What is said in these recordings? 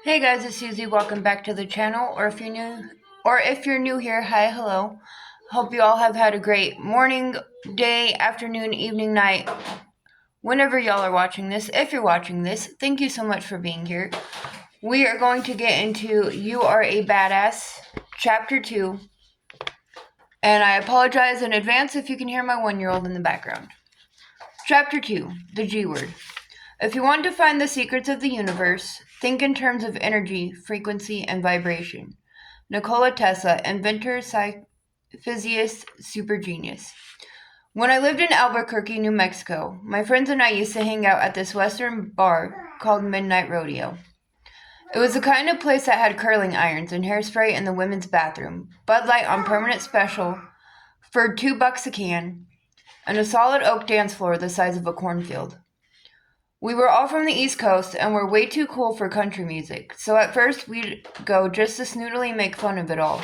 Hey guys, it's Susie. Welcome back to the channel. Or if you're new here, hi, hello. Hope you all have had a great morning, day, afternoon, evening, night, whenever y'all are watching this. If you're watching this, thank you so much for being here. We are going to get into You Are a Badass, Chapter 2. And I apologize in advance if you can hear my 1-year-old in the background. Chapter 2, the G Word. If you want to find the secrets of the universe, think in terms of energy, frequency, and vibration. Nikola Tesla, inventor, physicist, super genius. When I lived in Albuquerque, New Mexico, my friends and I used to hang out at this western bar called Midnight Rodeo. It was the kind of place that had curling irons and hairspray in the women's bathroom, Bud Light on permanent special for $2 a can, and a solid oak dance floor the size of a cornfield. We were all from the East Coast and were way too cool for country music, so at first we'd go just to snootily make fun of it all,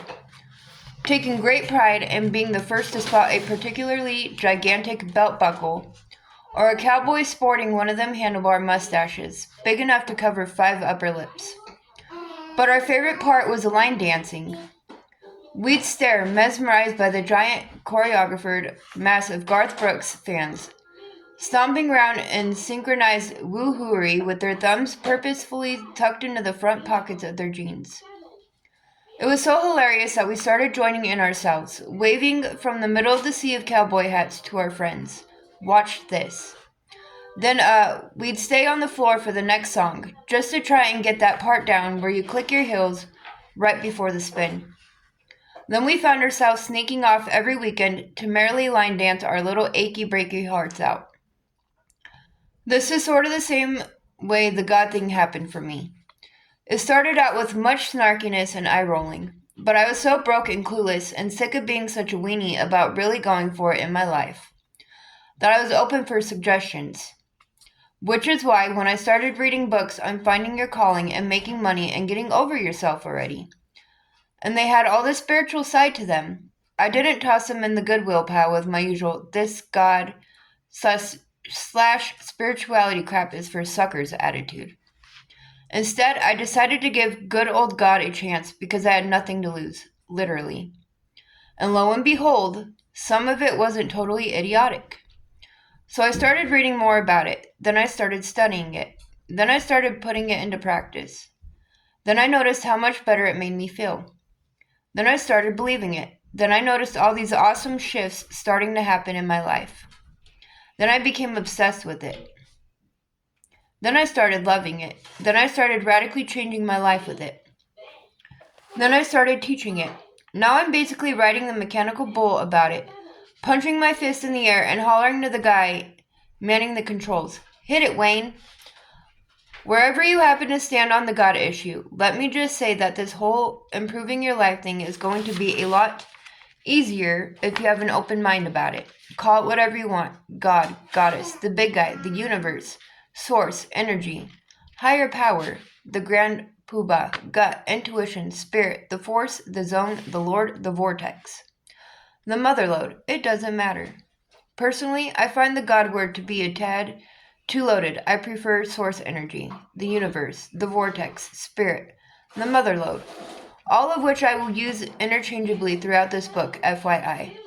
taking great pride in being the first to spot a particularly gigantic belt buckle, or a cowboy sporting one of them handlebar mustaches, big enough to cover 5 upper lips. But our favorite part was the line dancing. We'd stare, mesmerized by the giant choreographed mass of Garth Brooks fans, stomping around in synchronized woohooery with their thumbs purposefully tucked into the front pockets of their jeans. It was so hilarious that we started joining in ourselves, waving from the middle of the sea of cowboy hats to our friends. Watch this. Then, we'd stay on the floor for the next song, just to try and get that part down where you click your heels right before the spin. Then we found ourselves sneaking off every weekend to merrily line dance our little achy breaky hearts out. This is sort of the same way the God thing happened for me. It started out with much snarkiness and eye rolling, but I was so broke and clueless and sick of being such a weenie about really going for it in my life that I was open for suggestions. Which is why when I started reading books on finding your calling and making money and getting over yourself already, and they had all this spiritual side to them, I didn't toss them in the goodwill pile with my usual this God slash spirituality crap is for suckers attitude. Instead, I decided to give good old God a chance because I had nothing to lose, literally. And lo and behold, some of it wasn't totally idiotic. So I started reading more about it. Then I started studying it. Then I started putting it into practice. Then I noticed how much better it made me feel. Then I started believing it. Then I noticed all these awesome shifts starting to happen in my life. Then I became obsessed with it. Then I started loving it. Then I started radically changing my life with it. Then I started teaching it. Now I'm basically riding the mechanical bull about it, punching my fist in the air and hollering to the guy manning the controls. Hit it, Wayne. Wherever you happen to stand on the God issue, let me just say that this whole improving your life thing is going to be a lot easier if you have an open mind about it. Call it whatever you want. God, Goddess, the big guy, the universe, source, energy, higher power, the grand poobah, gut, intuition, spirit, the force, the zone, the Lord, the vortex. The motherlode, it doesn't matter. Personally, I find the God word to be a tad too loaded. I prefer source energy, the universe, the vortex, spirit, the motherlode, all of which I will use interchangeably throughout this book, FYI.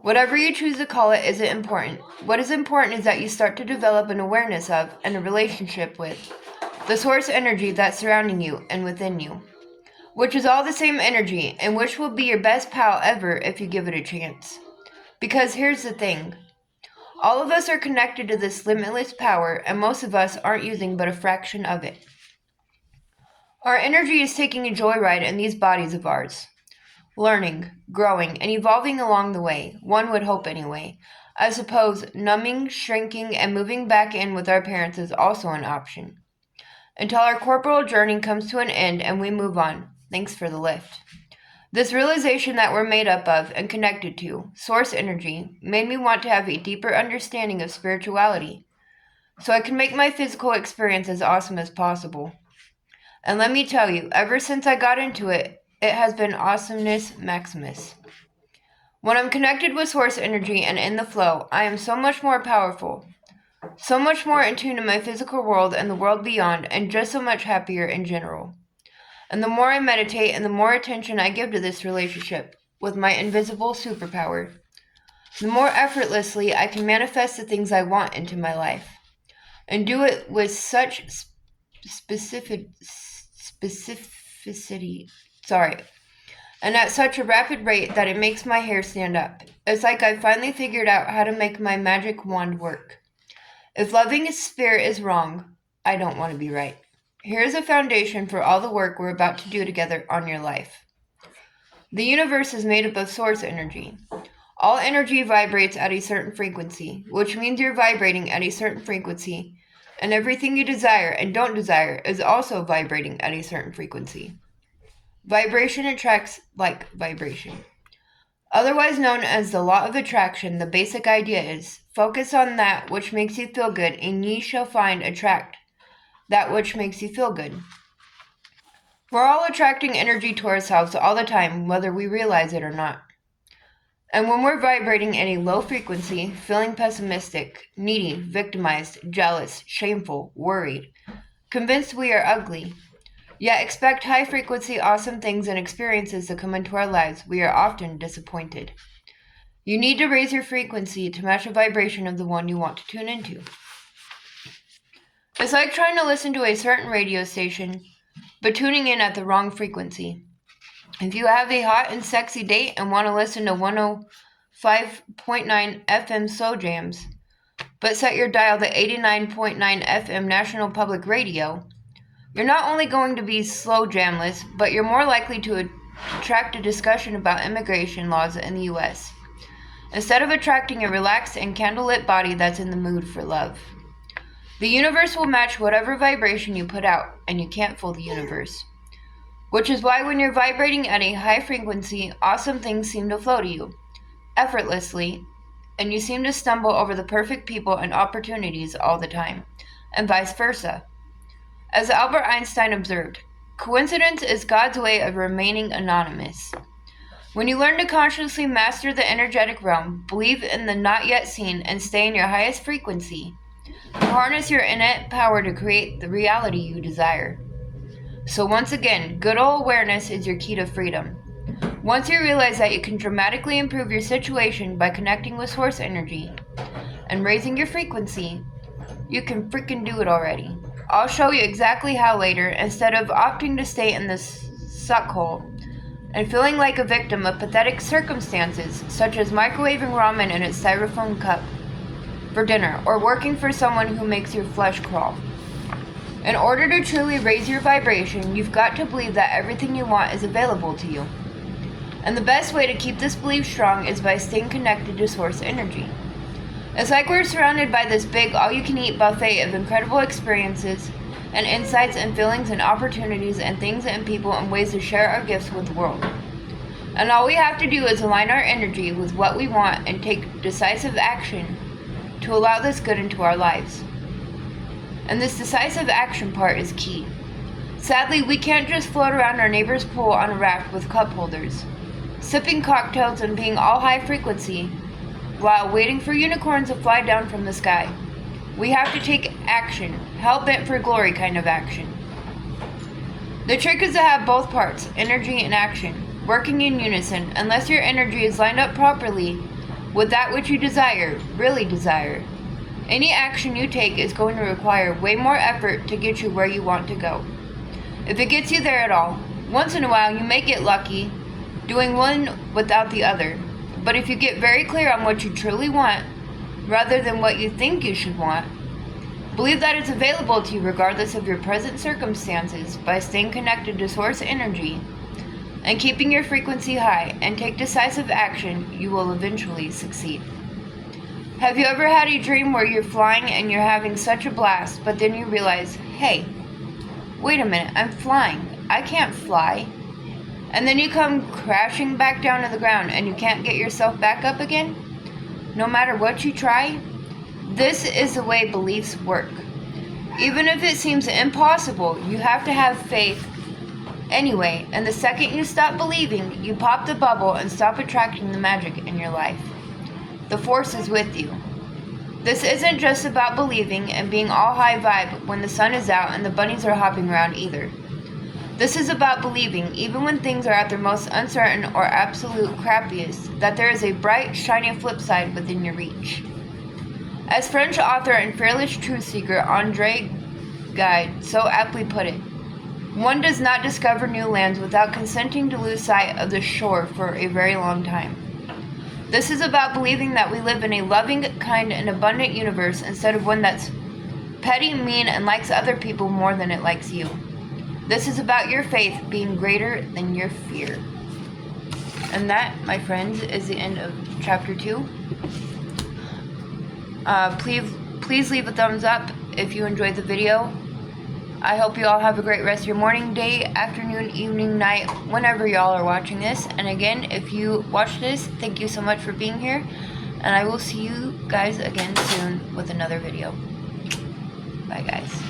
Whatever you choose to call it isn't important. What is important is that you start to develop an awareness of and a relationship with the source energy that's surrounding you and within you, which is all the same energy and which will be your best pal ever if you give it a chance. Because here's the thing. All of us are connected to this limitless power, and most of us aren't using but a fraction of it. Our energy is taking a joyride in these bodies of ours, learning, growing, and evolving along the way, one would hope anyway. I suppose numbing, shrinking, and moving back in with our parents is also an option. Until our corporal journey comes to an end and we move on. Thanks for the lift. This realization that we're made up of and connected to, source energy, made me want to have a deeper understanding of spirituality, so I can make my physical experience as awesome as possible. And let me tell you, ever since I got into it, it has been awesomeness maximus. When I'm connected with source energy and in the flow, I am so much more powerful, so much more in tune to my physical world and the world beyond, and just so much happier in general. And the more I meditate and the more attention I give to this relationship with my invisible superpower, the more effortlessly I can manifest the things I want into my life and do it with such specificity. Sorry. And at such a rapid rate that it makes my hair stand up. It's like I finally figured out how to make my magic wand work. If loving spirit is wrong, I don't want to be right. Here's a foundation for all the work we're about to do together on your life. The universe is made up of source energy. All energy vibrates at a certain frequency, which means you're vibrating at a certain frequency, and everything you desire and don't desire is also vibrating at a certain frequency. Vibration attracts like vibration. Otherwise known as the law of attraction, the basic idea is focus on that which makes you feel good, and ye shall find attract that which makes you feel good. We're all attracting energy to ourselves all the time, whether we realize it or not. And when we're vibrating at a low frequency, feeling pessimistic, needy, victimized, jealous, shameful, worried, convinced we are ugly, yet expect high-frequency awesome things and experiences to come into our lives, we are often disappointed. You need to raise your frequency to match the vibration of the one you want to tune into. It's like trying to listen to a certain radio station, but tuning in at the wrong frequency. If you have a hot and sexy date and want to listen to 105.9 FM Slow Jams, but set your dial to 89.9 FM National Public Radio, you're not only going to be slow jamless, but you're more likely to attract a discussion about immigration laws in the U.S., instead of attracting a relaxed and candlelit body that's in the mood for love. The universe will match whatever vibration you put out, and you can't fool the universe. Which is why when you're vibrating at a high frequency, awesome things seem to flow to you, effortlessly, and you seem to stumble over the perfect people and opportunities all the time, and vice versa. As Albert Einstein observed, coincidence is God's way of remaining anonymous. When you learn to consciously master the energetic realm, believe in the not yet seen, and stay in your highest frequency, you harness your innate power to create the reality you desire. So once again, good old awareness is your key to freedom. Once you realize that you can dramatically improve your situation by connecting with source energy and raising your frequency, you can freaking do it already. I'll show you exactly how later, instead of opting to stay in this suckhole and feeling like a victim of pathetic circumstances, such as microwaving ramen in its styrofoam cup for dinner, or working for someone who makes your flesh crawl. In order to truly raise your vibration, you've got to believe that everything you want is available to you. And the best way to keep this belief strong is by staying connected to source energy. It's like we're surrounded by this big all-you-can-eat buffet of incredible experiences and insights and feelings and opportunities and things and people and ways to share our gifts with the world. And all we have to do is align our energy with what we want and take decisive action to allow this good into our lives. And this decisive action part is key. Sadly, we can't just float around our neighbor's pool on a raft with cup holders, sipping cocktails and being all high frequency, while waiting for unicorns to fly down from the sky. We have to take action, hell-bent for glory kind of action. The trick is to have both parts, energy and action, working in unison, unless your energy is lined up properly with that which you desire, really desire. Any action you take is going to require way more effort to get you where you want to go. If it gets you there at all, once in a while you may get lucky, doing one without the other. But if you get very clear on what you truly want, rather than what you think you should want, believe that it's available to you regardless of your present circumstances by staying connected to source energy and keeping your frequency high, and take decisive action, you will eventually succeed. Have you ever had a dream where you're flying and you're having such a blast, but then you realize, hey, wait a minute, I'm flying. I can't fly. And then you come crashing back down to the ground and you can't get yourself back up again? No matter what you try? This is the way beliefs work. Even if it seems impossible, you have to have faith anyway, and the second you stop believing, you pop the bubble and stop attracting the magic in your life. The force is with you. This isn't just about believing and being all high vibe when the sun is out and the bunnies are hopping around either. This is about believing, even when things are at their most uncertain or absolute crappiest, that there is a bright, shiny flip side within your reach. As French author and fearless truth seeker André Gide so aptly put it, one does not discover new lands without consenting to lose sight of the shore for a very long time. This is about believing that we live in a loving, kind, and abundant universe instead of one that's petty, mean, and likes other people more than it likes you. This is about your faith being greater than your fear. And that, my friends, is the end of chapter 2. Please leave a thumbs up if you enjoyed the video. I hope you all have a great rest of your morning, day, afternoon, evening, night, whenever y'all are watching this. And again, if you watched this, thank you so much for being here. And I will see you guys again soon with another video. Bye, guys.